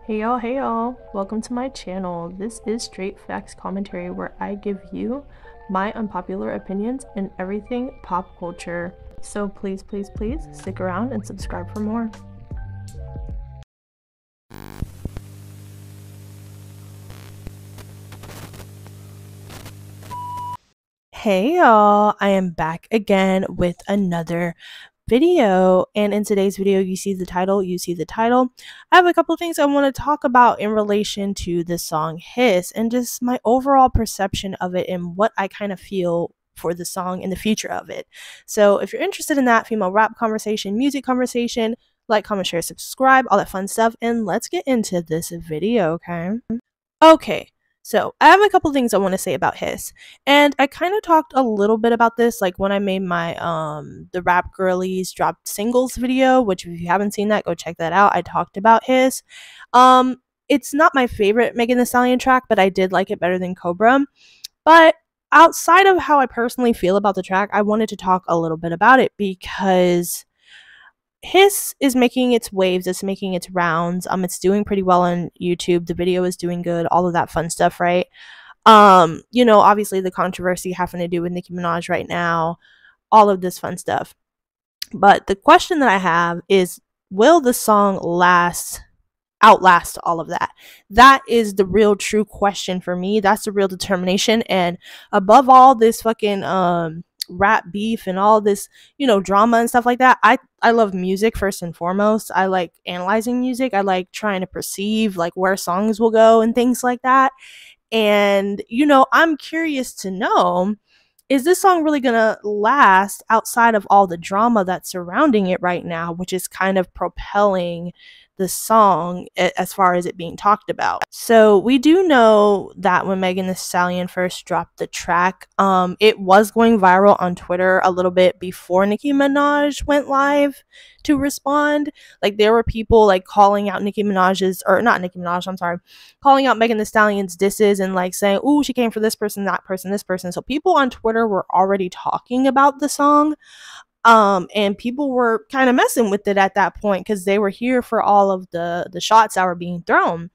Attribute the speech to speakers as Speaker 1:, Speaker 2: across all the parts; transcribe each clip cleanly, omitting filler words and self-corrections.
Speaker 1: Hey y'all, welcome to my channel. This is Straight Facts Commentary where I give you my unpopular opinions in everything pop culture. So please stick around and subscribe for more. Hey y'all, I am back again with another video, and in today's video you see the title. I have a couple things I want to talk about in relation to the song Hiss and just my overall perception of it and what I kind of feel for the song and the future of it. So if you're interested in that female rap conversation, music conversation, like, comment, share, subscribe, all that fun stuff, and let's get into this video. Okay, so I have a couple things I want to say about Hiss, and I kind of talked a little bit about this like when I made my the Rap Girlies dropped singles video, which if you haven't seen that, go check that out. I talked about Hiss. It's not my favorite Megan Thee Stallion track, but I did like it better than Cobra. But outside of how I personally feel about the track, I wanted to talk a little bit about it because Hiss is making its waves, it's making its rounds. It's doing pretty well on YouTube. The video is doing good, all of that fun stuff, right? Obviously the controversy having to do with Nicki Minaj right now, all of this fun stuff. But the question that I have is, will the song outlast all of that? That is the real true question for me. That's the real determination. And above all this fucking rap beef and all this, drama and stuff like that, I love music first and foremost. I like analyzing music. I like trying to perceive like where songs will go and things like that. And I'm curious to know, is this song really gonna last outside of all the drama that's surrounding it right now, which is kind of propelling the song as far as it being talked about? So we do know that when Megan Thee Stallion first dropped the track, it was going viral on Twitter a little bit before Nicki Minaj went live to respond. Like, there were people like calling out calling out Megan Thee Stallion's disses and like saying, "Ooh, she came for this person, that person, this person." So people on Twitter were already talking about the song. And people were kind of messing with it at that point because they were here for all of the shots that were being thrown.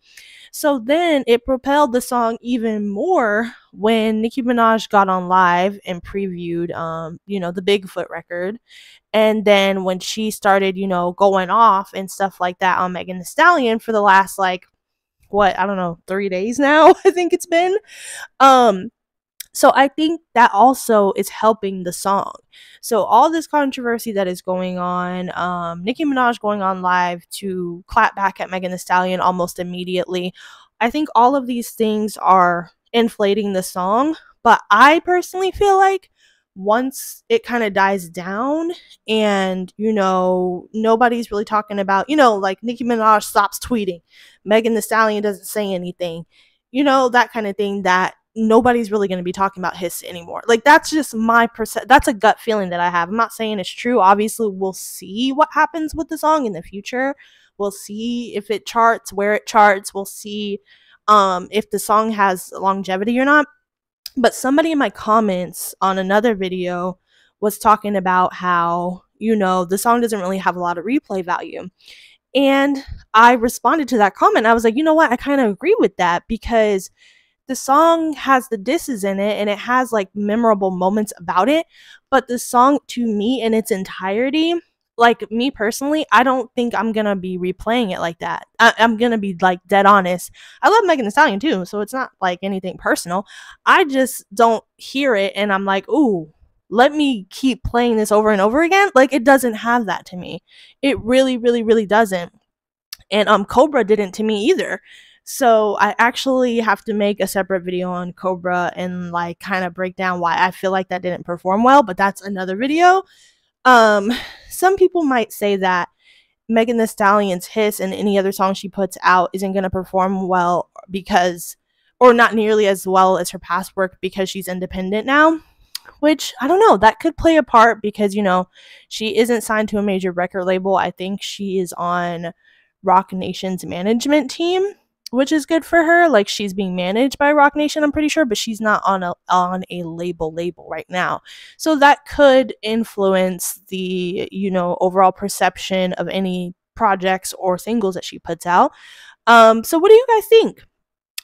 Speaker 1: So then it propelled the song even more when Nicki Minaj got on live and previewed the Bigfoot record. And then when she started, going off and stuff like that on Megan Thee Stallion for the last like, what, I don't know, 3 days now, I think it's been. So I think that also is helping the song. So all this controversy that is going on, Nicki Minaj going on live to clap back at Megan Thee Stallion almost immediately, I think all of these things are inflating the song. But I personally feel like once it kind of dies down and, nobody's really talking about, like Nicki Minaj stops tweeting, Megan Thee Stallion doesn't say anything, that kind of thing, that nobody's really going to be talking about Hiss anymore. Like, that's just that's a gut feeling that I have. I'm not saying it's true. Obviously, we'll see what happens with the song in the future. We'll see if it charts, where it charts. We'll see if the song has longevity or not. But somebody in my comments on another video was talking about how, the song doesn't really have a lot of replay value. And I responded to that comment. I was like, you know what? I kind of agree with that, because the song has the disses in it and it has like memorable moments about it, but the song to me in its entirety, like me personally, I don't think I'm gonna be replaying it like that. I'm gonna be like dead honest. I love Megan Thee Stallion too, so it's not like anything personal. I just don't hear it and I'm like, ooh, let me keep playing this over and over again. Like, it doesn't have that to me. It really doesn't. And Cobra didn't to me either. So I actually have to make a separate video on Cobra and like kind of break down why I feel like that didn't perform well, but that's another video. Some people might say that Megan Thee Stallion's Hiss and any other song she puts out isn't going to perform well because, or not nearly as well as her past work because she's independent now, which I don't know, that could play a part because, she isn't signed to a major record label. I think she is on Roc Nation's management team, which is good for her. Like, she's being managed by Roc Nation, I'm pretty sure, but she's not on a label right now. So that could influence the, overall perception of any projects or singles that she puts out. So what do you guys think?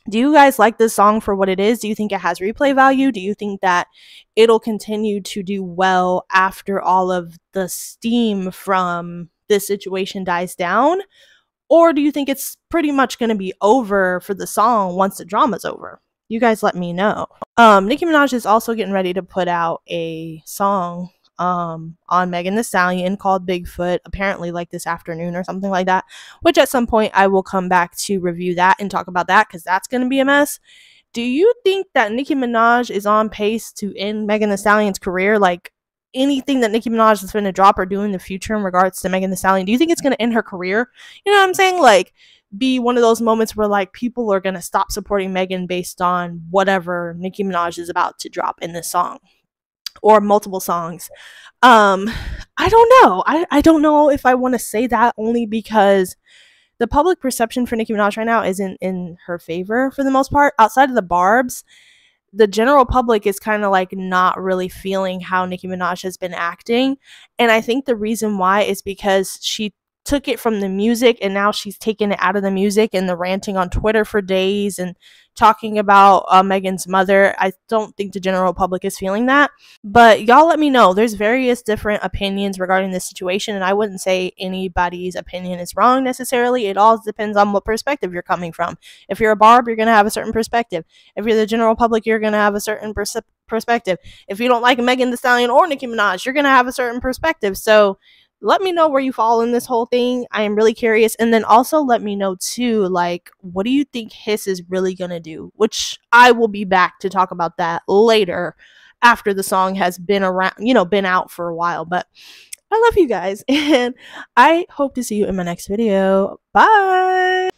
Speaker 1: Do you guys like this song for what it is? Do you think it has replay value? Do you think that it'll continue to do well after all of the steam from this situation dies down? Or do you think it's pretty much going to be over for the song once the drama's over? You guys let me know. Nicki Minaj is also getting ready to put out a song on Megan Thee Stallion called Bigfoot, apparently like this afternoon or something like that, which at some point I will come back to review that and talk about that because that's going to be a mess. Do you think that Nicki Minaj is on pace to end Megan Thee Stallion's career? Like anything that Nicki Minaj is going to drop or do in the future in regards to Megan Thee Stallion, do you think it's going to end her career? You know what I'm saying? Like, be one of those moments where like people are going to stop supporting Megan based on whatever Nicki Minaj is about to drop in this song or multiple songs. I don't know. I don't know if I want to say that, only because the public perception for Nicki Minaj right now isn't in her favor for the most part. Outside of the Barbs, the general public is kind of like not really feeling how Nicki Minaj has been acting. And I think the reason why is because she took it from the music and now she's taken it out of the music and the ranting on Twitter for days and talking about Megan's mother. I don't think the general public is feeling that. But y'all let me know. There's various different opinions regarding this situation, and I wouldn't say anybody's opinion is wrong necessarily. It all depends on what perspective you're coming from. If you're a Barb, you're going to have a certain perspective. If you're the general public, you're going to have a certain perspective. If you don't like Megan Thee Stallion or Nicki Minaj, you're going to have a certain perspective. So let me know where you fall in this whole thing. I am really curious. And then also let me know too, like, what do you think Hiss is really gonna do? Which I will be back to talk about that later after the song has been around, been out for a while. But I love you guys and I hope to see you in my next video. Bye.